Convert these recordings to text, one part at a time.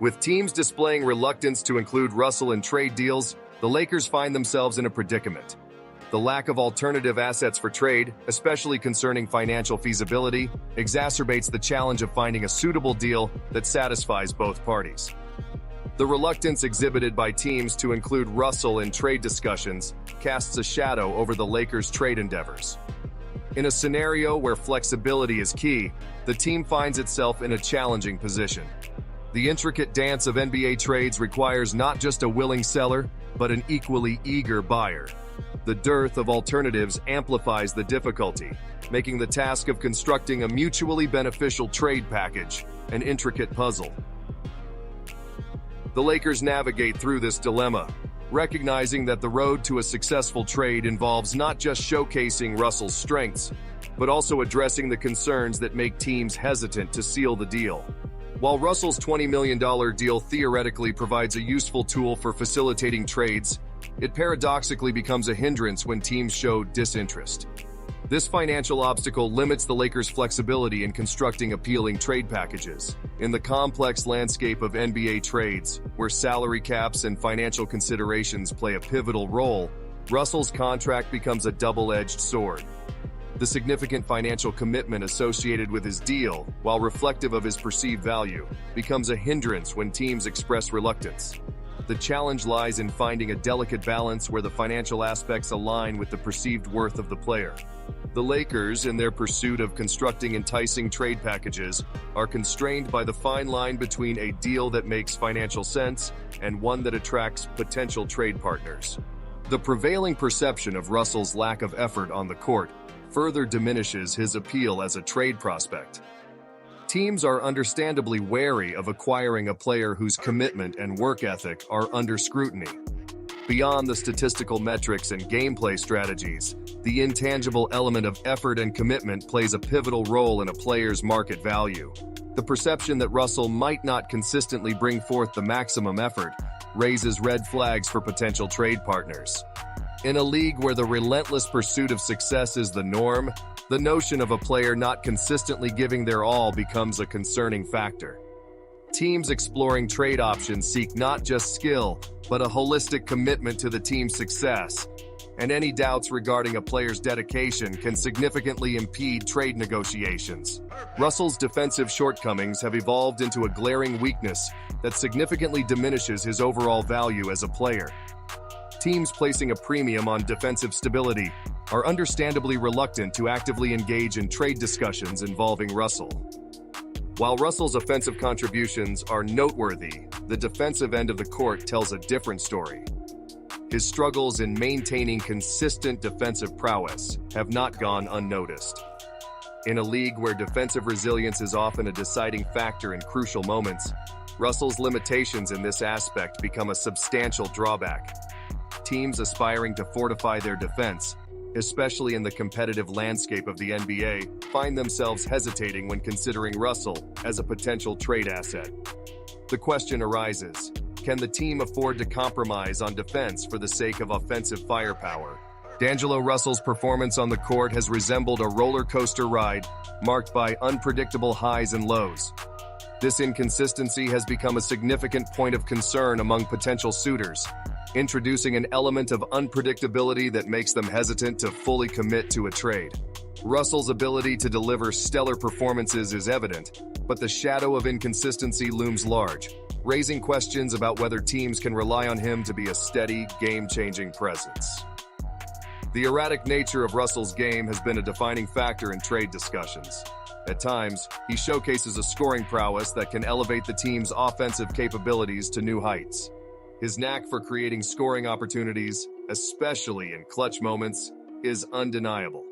With teams displaying reluctance to include Russell in trade deals, the Lakers find themselves in a predicament. The lack of alternative assets for trade, especially concerning financial feasibility, exacerbates the challenge of finding a suitable deal that satisfies both parties. The reluctance exhibited by teams to include Russell in trade discussions casts a shadow over the Lakers' trade endeavors. In a scenario where flexibility is key, the team finds itself in a challenging position. The intricate dance of NBA trades requires not just a willing seller, but an equally eager buyer. The dearth of alternatives amplifies the difficulty, making the task of constructing a mutually beneficial trade package an intricate puzzle. The Lakers navigate through this dilemma, recognizing that the road to a successful trade involves not just showcasing Russell's strengths, but also addressing the concerns that make teams hesitant to seal the deal. While Russell's $20 million deal theoretically provides a useful tool for facilitating trades, it paradoxically becomes a hindrance when teams show disinterest. This financial obstacle limits the Lakers' flexibility in constructing appealing trade packages. In the complex landscape of NBA trades, where salary caps and financial considerations play a pivotal role, Russell's contract becomes a double-edged sword. The significant financial commitment associated with his deal, while reflective of his perceived value, becomes a hindrance when teams express reluctance. The challenge lies in finding a delicate balance where the financial aspects align with the perceived worth of the player. The Lakers, in their pursuit of constructing enticing trade packages, are constrained by the fine line between a deal that makes financial sense and one that attracts potential trade partners. The prevailing perception of Russell's lack of effort on the court further diminishes his appeal as a trade prospect. Teams are understandably wary of acquiring a player whose commitment and work ethic are under scrutiny. Beyond the statistical metrics and gameplay strategies, the intangible element of effort and commitment plays a pivotal role in a player's market value. The perception that Russell might not consistently bring forth the maximum effort raises red flags for potential trade partners. In a league where the relentless pursuit of success is the norm, the notion of a player not consistently giving their all becomes a concerning factor. Teams exploring trade options seek not just skill, but a holistic commitment to the team's success, and any doubts regarding a player's dedication can significantly impede trade negotiations. Russell's defensive shortcomings have evolved into a glaring weakness that significantly diminishes his overall value as a player. Teams placing a premium on defensive stability are understandably reluctant to actively engage in trade discussions involving Russell. While Russell's offensive contributions are noteworthy, the defensive end of the court tells a different story. His struggles in maintaining consistent defensive prowess have not gone unnoticed. In a league where defensive resilience is often a deciding factor in crucial moments, Russell's limitations in this aspect become a substantial drawback. Teams aspiring to fortify their defense, especially in the competitive landscape of the NBA, find themselves hesitating when considering Russell as a potential trade asset. The question arises, can the team afford to compromise on defense for the sake of offensive firepower? D'Angelo Russell's performance on the court has resembled a roller coaster ride, marked by unpredictable highs and lows. This inconsistency has become a significant point of concern among potential suitors, introducing an element of unpredictability that makes them hesitant to fully commit to a trade. Russell's ability to deliver stellar performances is evident, but the shadow of inconsistency looms large, raising questions about whether teams can rely on him to be a steady, game-changing presence. The erratic nature of Russell's game has been a defining factor in trade discussions. At times, he showcases a scoring prowess that can elevate the team's offensive capabilities to new heights. His knack for creating scoring opportunities, especially in clutch moments, is undeniable.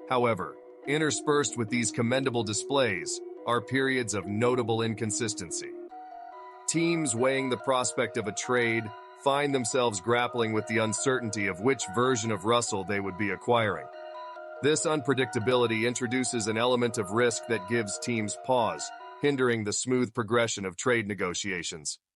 However, interspersed with these commendable displays are periods of notable inconsistency. Teams weighing the prospect of a trade find themselves grappling with the uncertainty of which version of Russell they would be acquiring. This unpredictability introduces an element of risk that gives teams pause, hindering the smooth progression of trade negotiations.